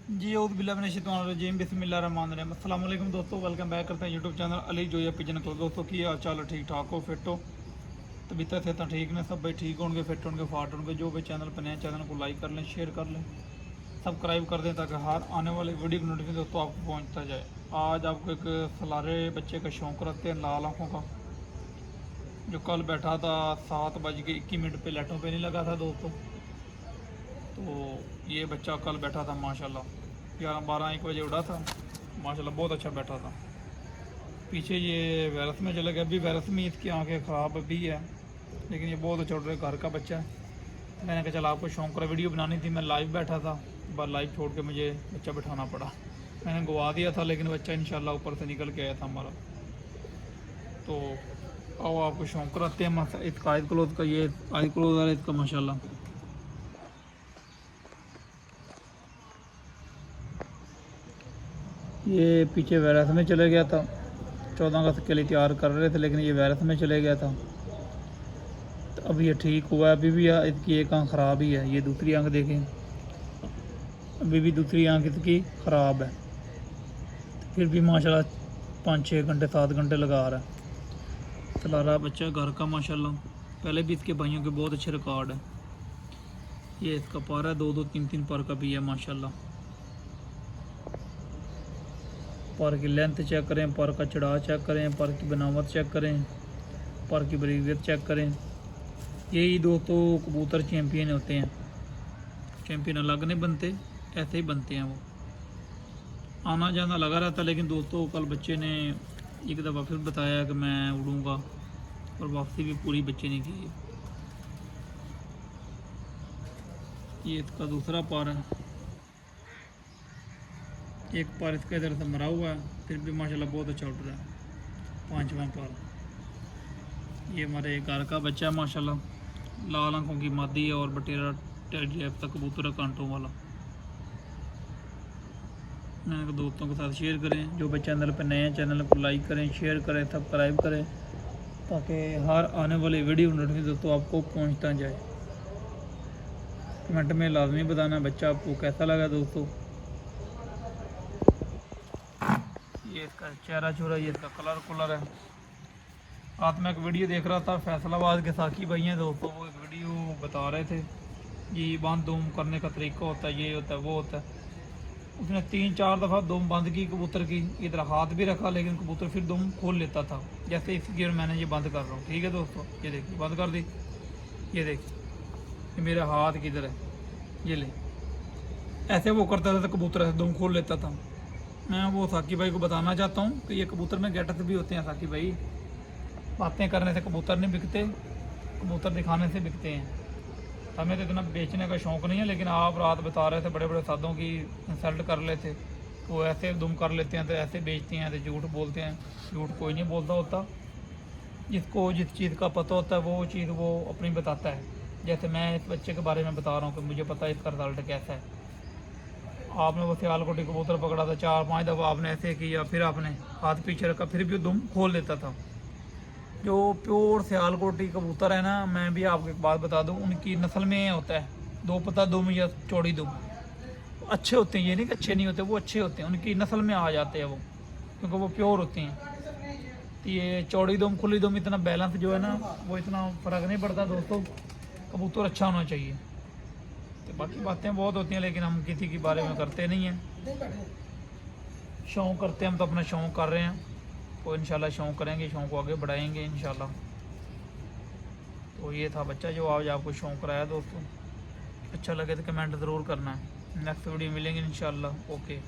जी बिल्लाहिमिनश्शैतानिर्रजीम बिस्मिल्लाहिर्रहमानिर्रहीम अस्सलाम वालेकुम दोस्तों, वेलकम बैक करते हैं YouTube channel Ali Zoya pigeon club. दोस्तों की हाल चाल है? ठीक ठाक हो, फिट हो, तबीयत सेहत ठीक ने, सब भाई ठीक होंगे, फिट होंगे, फाट होंगे। जो भी चैनल पर नए चैनल को लाइक कर लें, शेयर कर लें, सब्सक्राइब कर दें ताकि हर आने वाली वीडियो की नोटिफिकेशन दोस्तों आपको पहुँचता जाए। आज आपको एक सलारे बच्चे का शौक़ रखते हैं, लाल आँखों का, जो कल बैठा था 7:21 पे लाइटों पे नहीं लगा था दोस्तों। तो ये बच्चा कल बैठा था माशाल्लाह, 11-12-1 बजे उड़ा था माशाल्लाह, बहुत अच्छा बैठा था। पीछे ये वायरस में चला गया, अभी वायरस में इसकी आंखें ख़राब भी है, लेकिन ये बहुत अच्छा उड़ रहा है, घर का बच्चा है। मैंने कहा चल आपको शौक़ का वीडियो बनानी थी, मैं लाइव बैठा था, बार लाइव छोड़ के मुझे बच्चा बैठाना पड़ा। मैंने गवा दिया था, लेकिन बच्चा इंशाल्लाह ऊपर से निकल के आया था हमारा। तो आओ आपको शौक़ कराते हैं इसका आयत क्लोज का। ये आयत क्लोज है इसका माशाल्लाह। ये पीछे वायरस में चले गया था, 14 अगस्त के लिए तैयार कर रहे थे, लेकिन ये वायरस में चले गया था। तो अब ये ठीक हुआ है। अभी भी इसकी एक आँख ख़राब ही है, ये दूसरी आँख देखें, अभी भी दूसरी आँख इसकी ख़राब है। फिर भी माशाल्लाह 5-6 घंटे 7 घंटे लगा रहा है। चला रहा बच्चा घर का माशाल्लाह। पहले भी इसके भाइयों के बहुत अच्छे रिकॉर्ड है। ये इसका पर है, 2-2 3-3 पर का भी है माशाल्लाह। पर की लेंथ चेक करें, पर का चढ़ाव चेक करें, पर की बनावट चेक करें, पर की बरीकियत चेक करें। यही दोस्तों कबूतर चैम्पियन होते हैं। चैम्पियन अलग नहीं बनते, ऐसे ही बनते हैं वो। आना जाना लगा रहता, लेकिन दोस्तों कल बच्चे ने एक दफ़ा फिर बताया कि मैं उड़ूँगा, और वापसी भी पूरी बच्चे ने की। ये इसका दूसरा पार है, एक पार इसका इधर से मरा हुआ है, फिर भी माशाल्लाह बहुत अच्छा उड़ रहा है। 5वां पार। ये हमारे घर का बच्चा है माशाल्लाह, लाल आंखों की मादी है और बटेरा टेडी टाइप का कबूतर है, कांटों वाला। मैंने कहा दोस्तों के साथ शेयर करें, जो भी चैनल पर नए हैं चैनल को लाइक करें, शेयर करें, सब्सक्राइब करें, ताकि हर आने वाली वीडियो नोटिफिकेशन दोस्तों आपको पहुंचता जाए। कमेंट में लाजमी बताना बच्चा आपको कैसा लगा दोस्तों। ये इसका चेहरा चूरा, ये इसका कलर कुलर है। रात में एक वीडियो देख रहा था, फैसलाबाद के साकी भाई हैं दोस्तों, वो एक वीडियो बता रहे थे ये बांध दुम करने का तरीका होता है, ये होता है, वो होता है। उसने 3-4 दफ़ा दुम बंद की कबूतर की, इधर हाथ भी रखा, लेकिन कबूतर फिर दुम खोल लेता था। जैसे इस गियर मैंने ये बंद कर रहा हूँ, ठीक है दोस्तों, ये देखिए बंद कर दी, ये देखिए, ये मेरा हाथ किधर है, ये ले, ऐसे वो करता था तो कबूतर ऐसे दुम खोल लेता था। मैं वो साकी भाई को बताना चाहता हूँ कि ये कबूतर में गेटअप भी होते हैं साकी भाई। बातें करने से कबूतर नहीं बिकते, कबूतर दिखाने से बिकते हैं। हमें तो इतना बेचने का शौक़ नहीं है, लेकिन आप रात बता रहे थे बड़े बड़े सादों की इंसल्ट कर लेते, वो ऐसे दुम कर लेते हैं, तो ऐसे बेचते हैं, तो झूठ बोलते हैं। झूठ कोई नहीं बोलता होता, जिसको जिस चीज़ का पता होता है वो चीज़ वो अपनी बताता है। जैसे मैं इस बच्चे के बारे में बता रहा हूँ कि मुझे पता है इसका रिजल्ट कैसा है। आपने वो सियालकोटी कबूतर पकड़ा था, 4-5 दफ़ा आपने ऐसे किया, फिर आपने हाथ पीछे रखा, फिर भी दुम खोल लेता था। जो प्योर सियालकोटी कबूतर है ना, मैं भी आपको एक बात बता दूं, उनकी नस्ल में होता है 2 पता दुम या चौड़ी दुम, अच्छे होते हैं। ये नहीं कि अच्छे नहीं होते, वो अच्छे होते हैं, उनकी नस्ल में आ जाते हैं वो, क्योंकि वो प्योर होते हैं। तो ये चौड़ी दुम खुली दुम इतना बैलेंस जो है ना, वो इतना फ़र्क नहीं पड़ता दोस्तों। कबूतर अच्छा होना चाहिए। तो बाकी बातें बहुत होती हैं, लेकिन हम किसी के बारे में करते नहीं हैं। शौक़ करते हैं हम, तो अपना शौक़ कर रहे हैं, तो इंशाल्लाह शौक़ करेंगे, शौक़ को आगे बढ़ाएंगे इंशाल्लाह। तो ये था बच्चा जो आज आपको शौक़ कराया दोस्तों। अच्छा लगे तो कमेंट ज़रूर करना है। नेक्स्ट वीडियो मिलेंगे इंशाल्लाह। ओके।